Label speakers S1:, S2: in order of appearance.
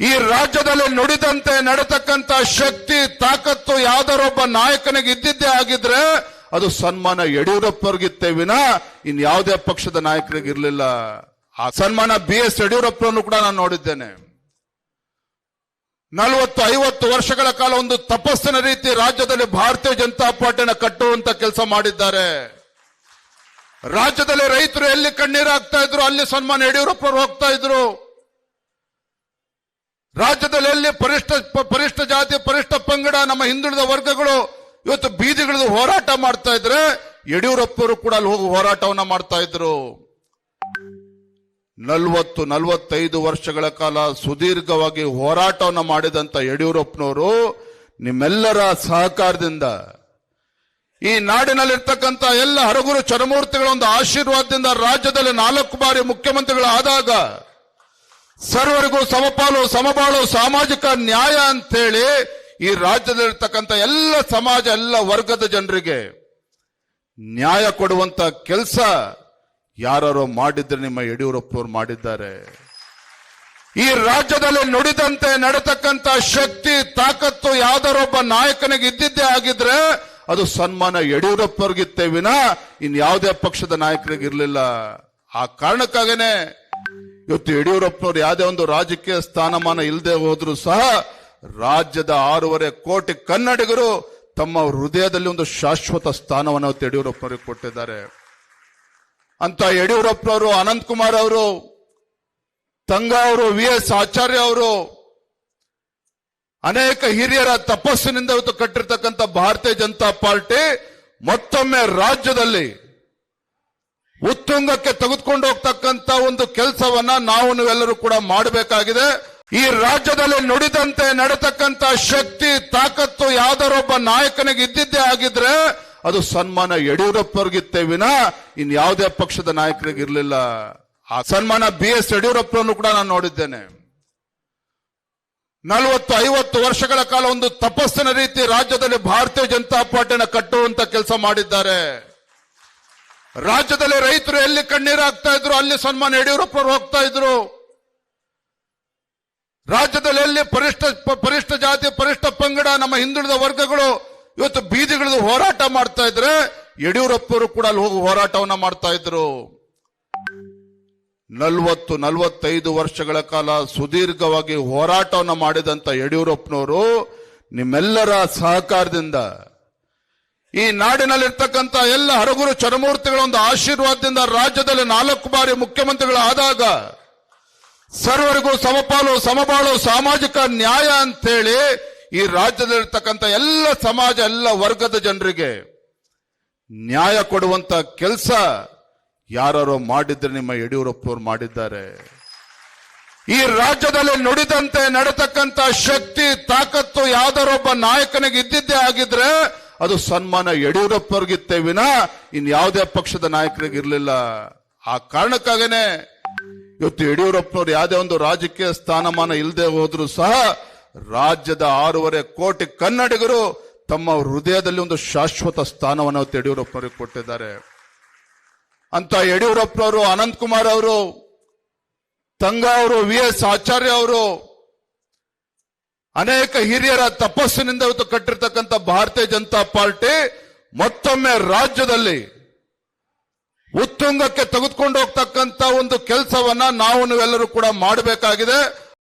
S1: ಈ ರಾಜ್ಯದಲ್ಲಿ ನುಡಿದಂತೆ ನಡೆತಕ್ಕಂತ ಶಕ್ತಿ ತಾಕತ್ತು ಯಾವ್ದಾರೊಬ್ಬ ನಾಯಕನಿಗೆ ಇದ್ದಿದ್ದೇ ಆಗಿದ್ರೆ ಅದು ಸನ್ಮಾನ ಯಡಿಯೂರಪ್ಪರಿಗಿತ್ತೇ ವಿನ ಇನ್ ಯಾವುದೇ ಪಕ್ಷದ ನಾಯಕರಿಗೆ ಇರಲಿಲ್ಲ. ಆ ಸನ್ಮಾನ BS ಯಡಿಯೂರಪ್ಪರನ್ನು ಕೂಡ ನಾನು ನೋಡಿದ್ದೇನೆ. 40-50 ವರ್ಷಗಳ ಕಾಲ ಒಂದು ತಪಸ್ಸಿನ ರೀತಿ ರಾಜ್ಯದಲ್ಲಿ ಭಾರತೀಯ ಜನತಾ ಪಾರ್ಟಿನ ಕಟ್ಟುವಂತ ಕೆಲಸ ಮಾಡಿದ್ದಾರೆ. ರಾಜ್ಯದಲ್ಲಿ ರೈತರು ಎಲ್ಲಿ ಕಣ್ಣೀರು ಹಾಕ್ತಾ ಇದ್ರು ಅಲ್ಲಿ ಸನ್ಮಾನ ಯಡಿಯೂರಪ್ಪರು ಹೋಗ್ತಾ ಇದ್ರು. ರಾಜ್ಯದಲ್ಲಿ ಎಲ್ಲಿ ಪರಿಷ್ಠ ಜಾತಿ ಪರಿಷ್ಠ ಪಂಗಡ ನಮ್ಮ ಹಿಂದುಳಿದ ವರ್ಗಗಳು ಇವತ್ತು ಬೀದಿಗಿಳಿದು ಹೋರಾಟ ಮಾಡ್ತಾ ಇದ್ರೆ ಯಡಿಯೂರಪ್ಪರು ಕೂಡ ಅಲ್ಲಿ ಹೋಗಿ ಹೋರಾಟವನ್ನ ಮಾಡ್ತಾ ಇದ್ರು. 40-45 ವರ್ಷಗಳ ಕಾಲ ಸುದೀರ್ಘವಾಗಿ ಹೋರಾಟವನ್ನ ಮಾಡಿದಂತ ಯಡಿಯೂರಪ್ಪನವರು ನಿಮ್ಮೆಲ್ಲರ ಸಹಕಾರದಿಂದ ಈ ನಾಡಿನಲ್ಲಿರ್ತಕ್ಕಂಥ ಎಲ್ಲ ಹರಗುರು ಚರಮೂರ್ತಿಗಳ ಒಂದು ಆಶೀರ್ವಾದದಿಂದ ರಾಜ್ಯದಲ್ಲಿ 4 ಬಾರಿ ಮುಖ್ಯಮಂತ್ರಿಗಳಾದಾಗ ಸರ್ವರಿಗೂ ಸಮಪಾಲು ಸಮಬಾಳು ಸಾಮಾಜಿಕ ನ್ಯಾಯ ಅಂತೇಳಿ ಈ ರಾಜ್ಯದಲ್ಲಿರ್ತಕ್ಕಂಥ ಎಲ್ಲ ಸಮಾಜ ಎಲ್ಲ ವರ್ಗದ ಜನರಿಗೆ ನ್ಯಾಯ ಕೊಡುವಂತ ಕೆಲಸ ಯಾರು ಮಾಡಿದ್ರೆ ನಿಮ್ಮ ಯಡಿಯೂರಪ್ಪನವರು ಮಾಡಿದ್ದಾರೆ. ಈ ರಾಜ್ಯದಲ್ಲಿ ನುಡಿದಂತೆ ನಡೆತಕ್ಕಂತ ಶಕ್ತಿ ತಾಕತ್ತು ಯಾವ್ದಾರೊಬ್ಬ ನಾಯಕನಿಗೆ ಇದ್ದಿದ್ದೇ ಆಗಿದ್ರೆ ಅದು ಸನ್ಮಾನ ಯಡಿಯೂರಪ್ಪರಿಗಿತ್ತೇ ವಿನ ಇನ್ ಯಾವುದೇ ಪಕ್ಷದ ನಾಯಕರಿಗೆ ಇರಲಿಲ್ಲ. ಆ ಕಾರಣಕ್ಕಾಗೇನೆ ಇವತ್ತು ಯಡಿಯೂರಪ್ಪನವರು ಯಾವುದೇ ಒಂದು ರಾಜಕೀಯ ಸ್ಥಾನಮಾನ ಇಲ್ಲದೆ ಹೋದ್ರು ಸಹ ರಾಜ್ಯದ 6.5 ಕೋಟಿ ಕನ್ನಡಿಗರು ತಮ್ಮ ಹೃದಯದಲ್ಲಿ ಒಂದು ಶಾಶ್ವತ ಸ್ಥಾನವನ್ನು ಯಡಿಯೂರಪ್ಪನವರಿಗೆ ಕೊಟ್ಟಿದ್ದಾರೆ. ಅಂತ ಯಡಿಯೂರಪ್ಪನವರು, ಅನಂತಕುಮಾರ್ ಅವರು, ತಂಗ ಅವರು, VS ಆಚಾರ್ಯ ಅವರು ಅನೇಕ ಹಿರಿಯರ ತಪಸ್ಸಿನಿಂದ ಇವತ್ತು ಕಟ್ಟಿರ್ತಕ್ಕಂಥ ಭಾರತೀಯ ಜನತಾ ಪಾರ್ಟಿ ಮತ್ತೊಮ್ಮೆ ರಾಜ್ಯದಲ್ಲಿ ಉತ್ತುಂಗಕ್ಕೆ ತೆಗೆದುಕೊಂಡು ಹೋಗ್ತಕ್ಕಂತ ಒಂದು ಕೆಲಸವನ್ನ ನಾವು ನೀವೆಲ್ಲರೂ ಕೂಡ ಮಾಡಬೇಕಾಗಿದೆ. ಈ ರಾಜ್ಯದಲ್ಲಿ ನುಡಿದಂತೆ ನಡೆತಕ್ಕಂತ ಶಕ್ತಿ ತಾಕತ್ತು ಯಾವ್ದಾರೊಬ್ಬ ನಾಯಕನಿಗೆ ಇದ್ದಿದ್ದೇ ಆಗಿದ್ರೆ ಅದು ಸನ್ಮಾನ ಯಡಿಯೂರಪ್ಪರಿಗಿತ್ತೇ ವಿನ ಇನ್ ಯಾವುದೇ ಪಕ್ಷದ ನಾಯಕರಿಗೆ ಇರಲಿಲ್ಲ. ಆ ಸನ್ಮಾನ BS ಯಡಿಯೂರಪ್ಪರನ್ನು ಕೂಡ ನಾನು ನೋಡಿದ್ದೇನೆ. 40-50 ವರ್ಷಗಳ ಕಾಲ ಒಂದು ತಪಸ್ಸಿನ ರೀತಿ ರಾಜ್ಯದಲ್ಲಿ ಭಾರತೀಯ ಜನತಾ ಪಾರ್ಟಿನ ಕಟ್ಟುವಂತ ಕೆಲಸ ಮಾಡಿದ್ದಾರೆ. ರಾಜ್ಯದಲ್ಲಿ ರೈತರು ಎಲ್ಲಿ ಕಣ್ಣೀರು ಹಾಕ್ತಾ ಇದ್ರು ಅಲ್ಲಿ ಸನ್ಮಾನ ಯಡಿಯೂರಪ್ಪರು ಹೋಗ್ತಾ ಇದ್ರು. ರಾಜ್ಯದಲ್ಲಿ ಎಲ್ಲಿ ಪರಿಷ್ಠ ಜಾತಿ ಪರಿಷ್ಠ ಪಂಗಡ ನಮ್ಮ ಹಿಂದುಳಿದ ವರ್ಗಗಳು ಇವತ್ತು ಬೀದಿಗಿಳಿದು ಹೋರಾಟ ಮಾಡ್ತಾ ಇದ್ರೆ ಯಡಿಯೂರಪ್ಪರು ಕೂಡ ಅಲ್ಲಿ ಹೋಗಿ ಹೋರಾಟವನ್ನ ಮಾಡ್ತಾ ಇದ್ರು. 40-45 ವರ್ಷಗಳ ಕಾಲ ಸುದೀರ್ಘವಾಗಿ ಹೋರಾಟವನ್ನ ಮಾಡಿದಂತ ಯಡಿಯೂರಪ್ಪನವರು ನಿಮ್ಮೆಲ್ಲರ ಸಹಕಾರದಿಂದ ಈ ನಾಡಿನಲ್ಲಿರ್ತಕ್ಕಂಥ ಎಲ್ಲ ಹರಗುರು ಚರಮೂರ್ತಿಗಳ ಒಂದು ಆಶೀರ್ವಾದದಿಂದ ರಾಜ್ಯದಲ್ಲಿ 4 ಬಾರಿ ಮುಖ್ಯಮಂತ್ರಿಗಳಾದಾಗ ಸರ್ವರಿಗೂ ಸಮಪಾಲು ಸಮಬಾಳು ಸಾಮಾಜಿಕ ನ್ಯಾಯ ಅಂತೇಳಿ ಈ ರಾಜ್ಯದಲ್ಲಿರ್ತಕ್ಕಂಥ ಎಲ್ಲ ಸಮಾಜ ಎಲ್ಲ ವರ್ಗದ ಜನರಿಗೆ ನ್ಯಾಯ ಕೊಡುವಂತ ಕೆಲಸ ಯಾರು ಮಾಡಿದ್ರೆ ನಿಮ್ಮ ಯಡಿಯೂರಪ್ಪನವರು ಮಾಡಿದ್ದಾರೆ. ಈ ರಾಜ್ಯದಲ್ಲಿ ನುಡಿದಂತೆ ನಡೆತಕ್ಕಂತ ಶಕ್ತಿ ತಾಕತ್ತು ಯಾವ್ದಾರೊಬ್ಬ ನಾಯಕನಿಗೆ ಇದ್ದಿದ್ದೇ ಆಗಿದ್ರೆ ಅದು ಸನ್ಮಾನ ಯಡಿಯೂರಪ್ಪರಿಗಿತ್ತೇ ವಿನ ಇನ್ ಯಾವುದೇ ಪಕ್ಷದ ನಾಯಕರಿಗೆ ಇರಲಿಲ್ಲ. ಆ ಕಾರಣಕ್ಕಾಗೇನೆ ಇವತ್ತು ಯಡಿಯೂರಪ್ಪನವರು ಯಾವುದೇ ಒಂದು ರಾಜಕೀಯ ಸ್ಥಾನಮಾನ ಇಲ್ಲದೆ ಹೋದ್ರು ಸಹ ರಾಜ್ಯದ 6.5 ಕೋಟಿ ಕನ್ನಡಿಗರು ತಮ್ಮ ಹೃದಯದಲ್ಲಿ ಒಂದು ಶಾಶ್ವತ ಸ್ಥಾನವನ್ನು ಯಡಿಯೂರಪ್ಪನವರಿಗೆ ಕೊಟ್ಟಿದ್ದಾರೆ. ಅಂತ ಯಡಿಯೂರಪ್ಪನವರು, ಅನಂತಕುಮಾರ್ ಅವರು, ತಂಗ ಅವರು, VS ಆಚಾರ್ಯ ಅವರು ಅನೇಕ ಹಿರಿಯರ ತಪಸ್ಸಿನಿಂದ ಇವತ್ತು ಕಟ್ಟಿರ್ತಕ್ಕಂಥ ಭಾರತೀಯ ಜನತಾ ಪಾರ್ಟಿ ಮತ್ತೊಮ್ಮೆ ರಾಜ್ಯದಲ್ಲಿ ಉತ್ತುಂಗಕ್ಕೆ ತೆಗೆದುಕೊಂಡು ಹೋಗ್ತಕ್ಕಂಥ ಒಂದು ಕೆಲಸವನ್ನ ನಾವು ನೀವೆಲ್ಲರೂ ಕೂಡ ಮಾಡಬೇಕಾಗಿದೆ.